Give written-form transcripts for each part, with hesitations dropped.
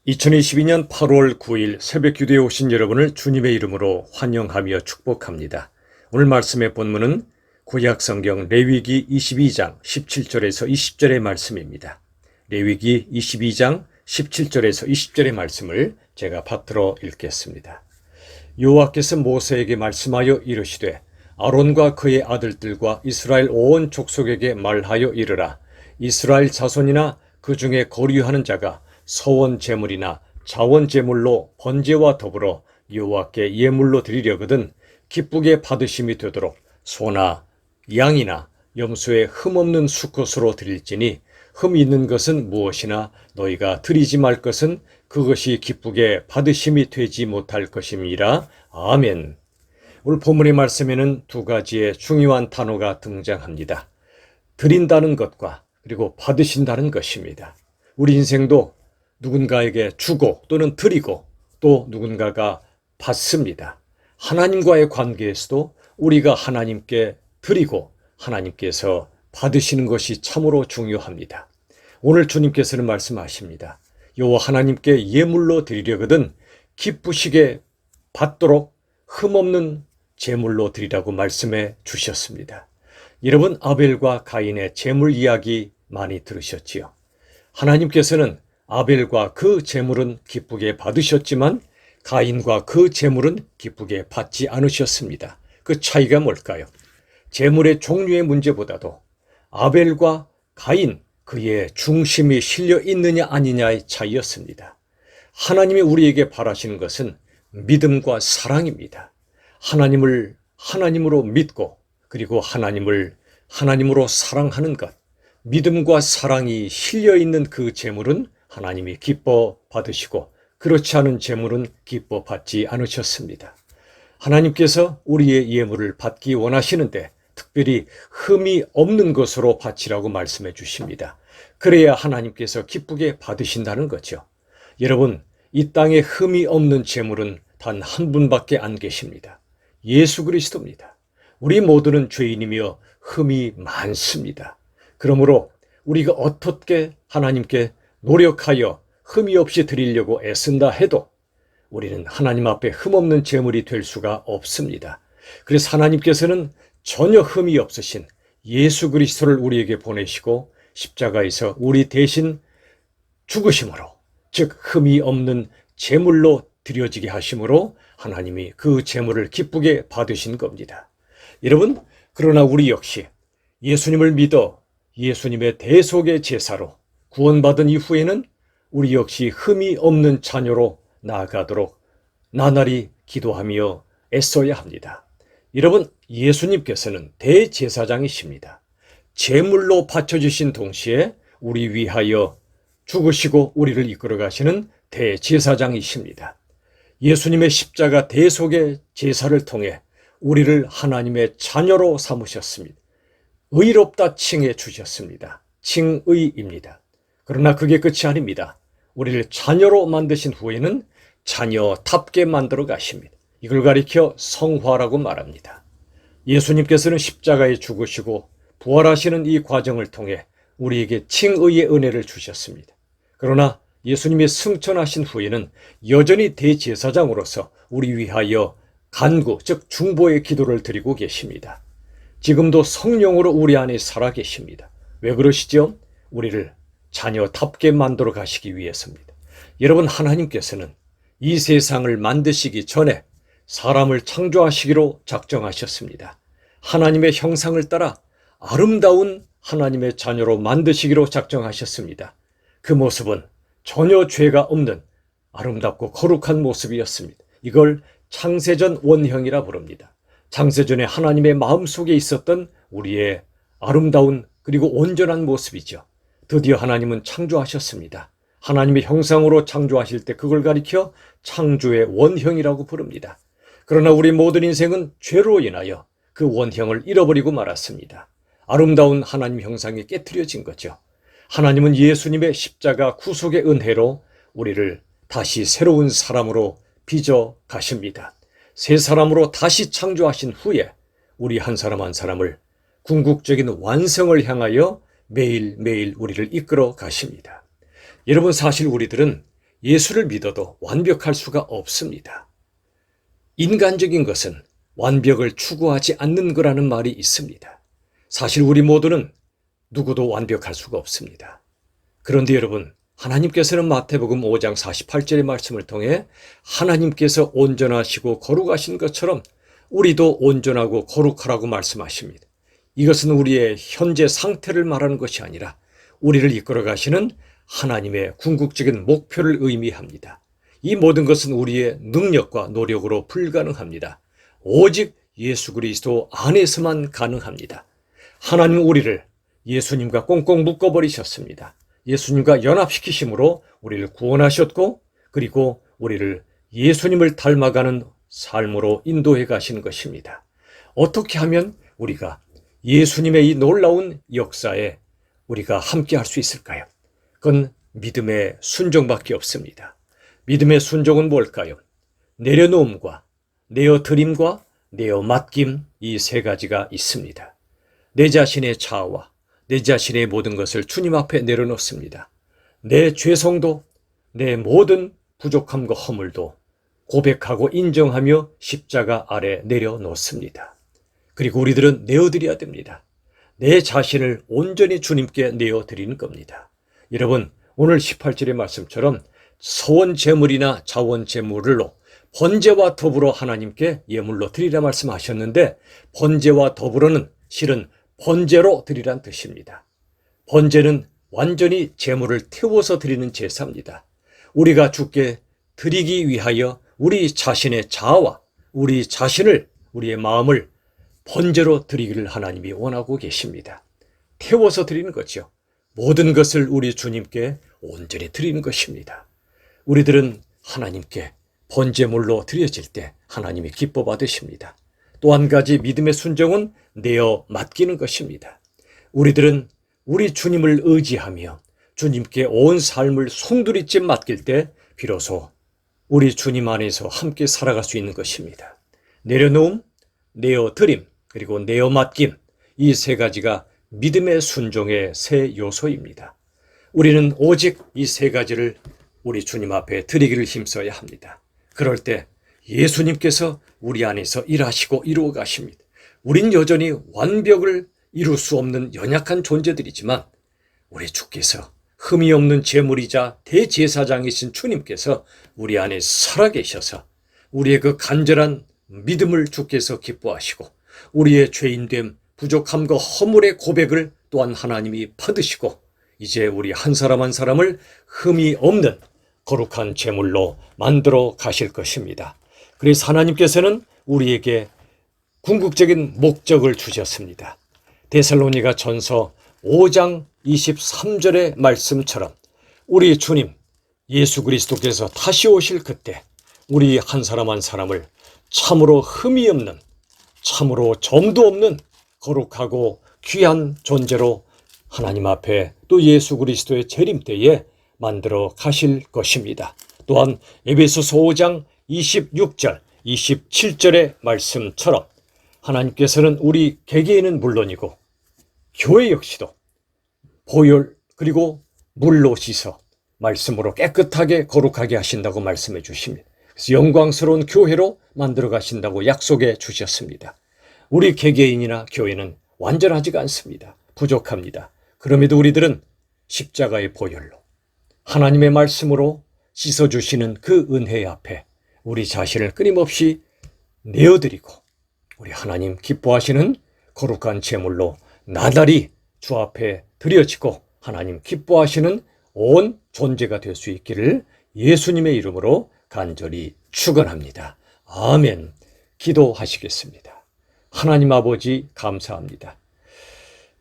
2022년 8월 9일 새벽 기도에 오신 여러분을 주님의 이름으로 환영하며 축복합니다. 오늘 말씀의 본문은 구약 성경 레위기 22장 17절에서 20절의 말씀입니다. 레위기 22장 17절에서 20절의 말씀을 제가 받들어 읽겠습니다. 여호와께서 모세에게 말씀하여 이르시되 아론과 그의 아들들과 이스라엘 온 족속에게 말하여 이르라. 이스라엘 자손이나 그 중에 거류하는 자가 서원 제물이나 자원 제물로 번제와 더불어 여호와께 예물로 드리려거든 기쁘게 받으심이 되도록 소나 양이나 염소의 흠없는 수컷으로 드릴지니 흠 있는 것은 무엇이나 너희가 드리지 말 것은 그것이 기쁘게 받으심이 되지 못할 것임이라. 아멘. 오늘 본문의 말씀에는 두 가지의 중요한 단어가 등장합니다. 드린다는 것과 그리고 받으신다는 것입니다. 우리 인생도 누군가에게 주고 또는 드리고 또 누군가가 받습니다. 하나님과의 관계에서도 우리가 하나님께 드리고 하나님께서 받으시는 것이 참으로 중요합니다. 오늘 주님께서는 말씀하십니다. 여호와 하나님께 예물로 드리려거든 기쁘시게 받도록 흠없는 제물로 드리라고 말씀해 주셨습니다. 여러분, 아벨과 가인의 제물 이야기 많이 들으셨지요? 하나님께서는 아벨과 그 제물은 기쁘게 받으셨지만 가인과 그 제물은 기쁘게 받지 않으셨습니다. 그 차이가 뭘까요? 제물의 종류의 문제보다도 아벨과 가인, 그의 중심이 실려 있느냐 아니냐의 차이였습니다. 하나님이 우리에게 바라시는 것은 믿음과 사랑입니다. 하나님을 하나님으로 믿고 그리고 하나님을 하나님으로 사랑하는 것, 믿음과 사랑이 실려 있는 그 제물은 하나님이 기뻐 받으시고 그렇지 않은 제물은 기뻐 받지 않으셨습니다. 하나님께서 우리의 예물을 받기 원하시는데 특별히 흠이 없는 것으로 바치라고 말씀해 주십니다. 그래야 하나님께서 기쁘게 받으신다는 거죠. 여러분, 이 땅에 흠이 없는 제물은 단 한 분밖에 안 계십니다. 예수 그리스도입니다. 우리 모두는 죄인이며 흠이 많습니다. 그러므로 우리가 어떻게 하나님께 노력하여 흠이 없이 드리려고 애쓴다 해도 우리는 하나님 앞에 흠없는 제물이 될 수가 없습니다. 그래서 하나님께서는 전혀 흠이 없으신 예수 그리스도를 우리에게 보내시고 십자가에서 우리 대신 죽으심으로, 즉 흠이 없는 제물로 드려지게 하심으로 하나님이 그 제물을 기쁘게 받으신 겁니다. 여러분, 그러나 우리 역시 예수님을 믿어 예수님의 대속의 제사로 구원받은 이후에는 우리 역시 흠이 없는 자녀로 나아가도록 나날이 기도하며 애써야 합니다. 여러분, 예수님께서는 대제사장이십니다. 제물로 바쳐주신 동시에 우리 위하여 죽으시고 우리를 이끌어 가시는 대제사장이십니다. 예수님의 십자가 대속의 제사를 통해 우리를 하나님의 자녀로 삼으셨습니다. 의롭다 칭해 주셨습니다. 칭의입니다. 그러나 그게 끝이 아닙니다. 우리를 자녀로 만드신 후에는 자녀답게 만들어 가십니다. 이걸 가리켜 성화라고 말합니다. 예수님께서는 십자가에 죽으시고 부활하시는 이 과정을 통해 우리에게 칭의의 은혜를 주셨습니다. 그러나 예수님이 승천하신 후에는 여전히 대제사장으로서 우리 위하여 간구, 즉 중보의 기도를 드리고 계십니다. 지금도 성령으로 우리 안에 살아 계십니다. 왜 그러시죠? 우리를 자녀답게 만들어 가시기 위해서입니다. 여러분, 하나님께서는 이 세상을 만드시기 전에 사람을 창조하시기로 작정하셨습니다. 하나님의 형상을 따라 아름다운 하나님의 자녀로 만드시기로 작정하셨습니다. 그 모습은 전혀 죄가 없는 아름답고 거룩한 모습이었습니다. 이걸 창세전 원형이라 부릅니다. 창세전에 하나님의 마음속에 있었던 우리의 아름다운 그리고 온전한 모습이죠. 드디어 하나님은 창조하셨습니다. 하나님의 형상으로 창조하실 때 그걸 가리켜 창조의 원형이라고 부릅니다. 그러나 우리 모든 인생은 죄로 인하여 그 원형을 잃어버리고 말았습니다. 아름다운 하나님 형상이 깨트려진 거죠. 하나님은 예수님의 십자가 구속의 은혜로 우리를 다시 새로운 사람으로 빚어 가십니다. 새 사람으로 다시 창조하신 후에 우리 한 사람 한 사람을 궁극적인 완성을 향하여 매일매일 우리를 이끌어 가십니다. 여러분, 사실 우리들은 예수를 믿어도 완벽할 수가 없습니다. 인간적인 것은 완벽을 추구하지 않는 거라는 말이 있습니다. 사실 우리 모두는 누구도 완벽할 수가 없습니다. 그런데 여러분, 하나님께서는 마태복음 5장 48절의 말씀을 통해 하나님께서 온전하시고 거룩하신 것처럼 우리도 온전하고 거룩하라고 말씀하십니다. 이것은 우리의 현재 상태를 말하는 것이 아니라 우리를 이끌어 가시는 하나님의 궁극적인 목표를 의미합니다. 이 모든 것은 우리의 능력과 노력으로 불가능합니다. 오직 예수 그리스도 안에서만 가능합니다. 하나님은 우리를 예수님과 꽁꽁 묶어버리셨습니다. 예수님과 연합시키심으로 우리를 구원하셨고, 그리고 우리를 예수님을 닮아가는 삶으로 인도해 가시는 것입니다. 어떻게 하면 우리가 예수님의 이 놀라운 역사에 우리가 함께 할 수 있을까요? 그건 믿음의 순종밖에 없습니다. 믿음의 순종은 뭘까요? 내려놓음과 내어드림과 내어맡김, 이 세 가지가 있습니다. 내 자신의 자아와 내 자신의 모든 것을 주님 앞에 내려놓습니다. 내 죄성도 내 모든 부족함과 허물도 고백하고 인정하며 십자가 아래 내려놓습니다. 그리고 우리들은 내어드려야 됩니다. 내 자신을 온전히 주님께 내어드리는 겁니다. 여러분, 오늘 18절의 말씀처럼 소원제물이나 자원제물로 번제와 더불어 하나님께 예물로 드리라 말씀하셨는데, 번제와 더불어는 실은 번제로 드리란 뜻입니다. 번제는 완전히 제물을 태워서 드리는 제사입니다. 우리가 주께 드리기 위하여 우리 자신의 자아와 우리 자신을, 우리의 마음을 번제로 드리기를 하나님이 원하고 계십니다. 태워서 드리는 거죠. 모든 것을 우리 주님께 온전히 드리는 것입니다. 우리들은 하나님께 번제물로 드려질 때 하나님이 기뻐 받으십니다. 또 한 가지 믿음의 순종은 내어 맡기는 것입니다. 우리들은 우리 주님을 의지하며 주님께 온 삶을 송두리째 맡길 때 비로소 우리 주님 안에서 함께 살아갈 수 있는 것입니다. 내려놓음, 내어드림, 그리고 내어 맡김, 이 세 가지가 믿음의 순종의 세 요소입니다. 우리는 오직 이 세 가지를 우리 주님 앞에 드리기를 힘써야 합니다. 그럴 때 예수님께서 우리 안에서 일하시고 이루어 가십니다. 우린 여전히 완벽을 이룰 수 없는 연약한 존재들이지만 우리 주께서 흠이 없는 제물이자 대제사장이신 주님께서 우리 안에 살아계셔서 우리의 그 간절한 믿음을 주께서 기뻐하시고 우리의 죄인됨, 부족함과 허물의 고백을 또한 하나님이 받으시고 이제 우리 한 사람 한 사람을 흠이 없는 거룩한 제물로 만들어 가실 것입니다. 그래서 하나님께서는 우리에게 궁극적인 목적을 주셨습니다. 데살로니가 전서 5장 23절의 말씀처럼 우리 주님 예수 그리스도께서 다시 오실 그때 우리 한 사람 한 사람을 참으로 흠이 없는, 참으로 점도 없는 거룩하고 귀한 존재로 하나님 앞에 또 예수 그리스도의 재림 때에 만들어 가실 것입니다. 또한 에베소서 5장 26절, 27절의 말씀처럼 하나님께서는 우리 개개인은 물론이고 교회 역시도 보혈 그리고 물로 씻어 말씀으로 깨끗하게 거룩하게 하신다고 말씀해 주십니다. 그래서 영광스러운 교회로 만들어 가신다고 약속해 주셨습니다. 우리 개개인이나 교회는 완전하지가 않습니다. 부족합니다. 그럼에도 우리들은 십자가의 보혈로 하나님의 말씀으로 씻어주시는 그 은혜 앞에 우리 자신을 끊임없이 내어드리고 우리 하나님 기뻐하시는 거룩한 제물로 나날이 주 앞에 드려지고 하나님 기뻐하시는 온 존재가 될 수 있기를 예수님의 이름으로 간절히 축원합니다. 아멘. 기도하시겠습니다. 하나님 아버지 감사합니다.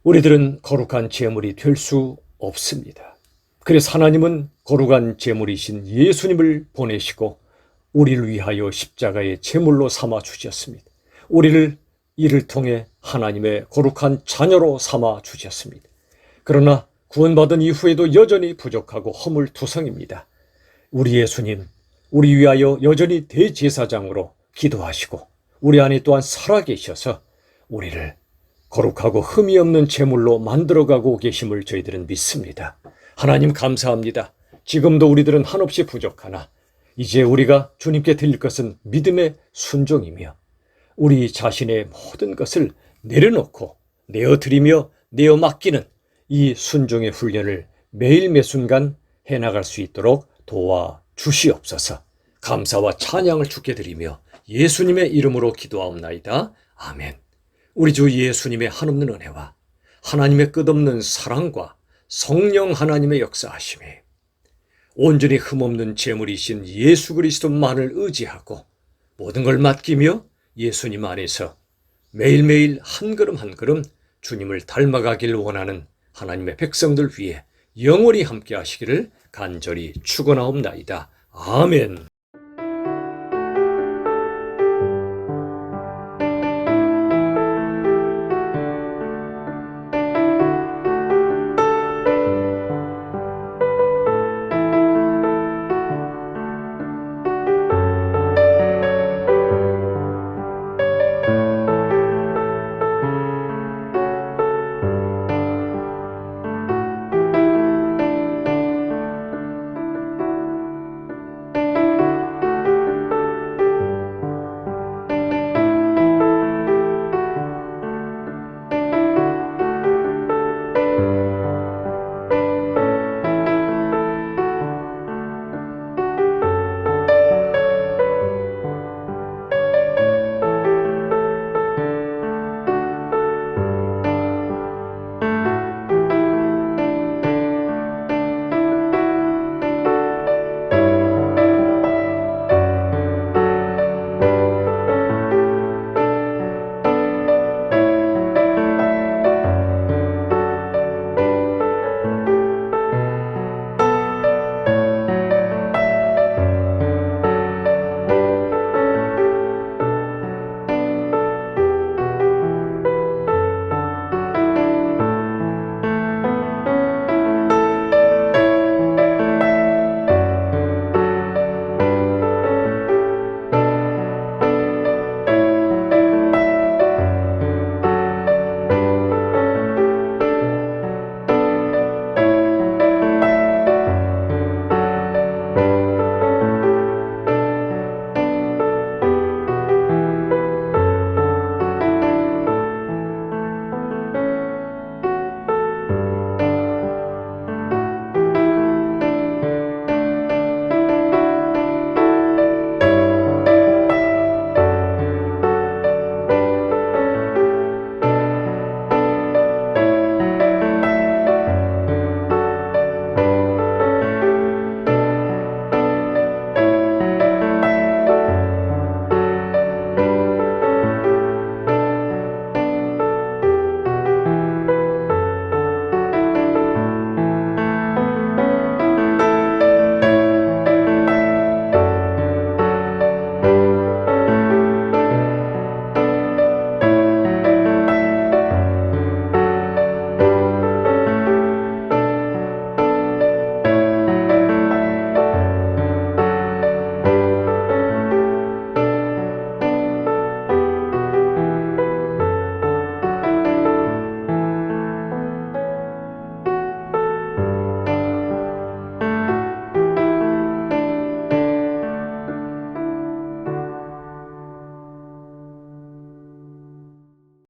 우리들은 거룩한 제물이 될 수 없습니다. 그래서 하나님은 거룩한 제물이신 예수님을 보내시고 우리를 위하여 십자가의 제물로 삼아 주셨습니다. 우리를 이를 통해 하나님의 거룩한 자녀로 삼아 주셨습니다. 그러나 구원받은 이후에도 여전히 부족하고 허물투성입니다. 우리 예수님, 우리 위하여 여전히 대제사장으로 기도하시고 우리 안에 또한 살아계셔서 우리를 거룩하고 흠이 없는 제물로 만들어가고 계심을 저희들은 믿습니다. 하나님 감사합니다. 지금도 우리들은 한없이 부족하나 이제 우리가 주님께 드릴 것은 믿음의 순종이며 우리 자신의 모든 것을 내려놓고 내어드리며 내어 맡기는 이 순종의 훈련을 매일 매순간 해나갈 수 있도록 도와주시옵소서. 감사와 찬양을 주께 드리며 예수님의 이름으로 기도하옵나이다. 아멘. 우리 주 예수님의 한없는 은혜와 하나님의 끝없는 사랑과 성령 하나님의 역사하심이 온전히 흠없는 제물이신 예수 그리스도만을 의지하고 모든 걸 맡기며 예수님 안에서 매일매일 한 걸음 한 걸음 주님을 닮아가길 원하는 하나님의 백성들 위해 영원히 함께 하시기를 간절히 축원하옵나이다. 아멘.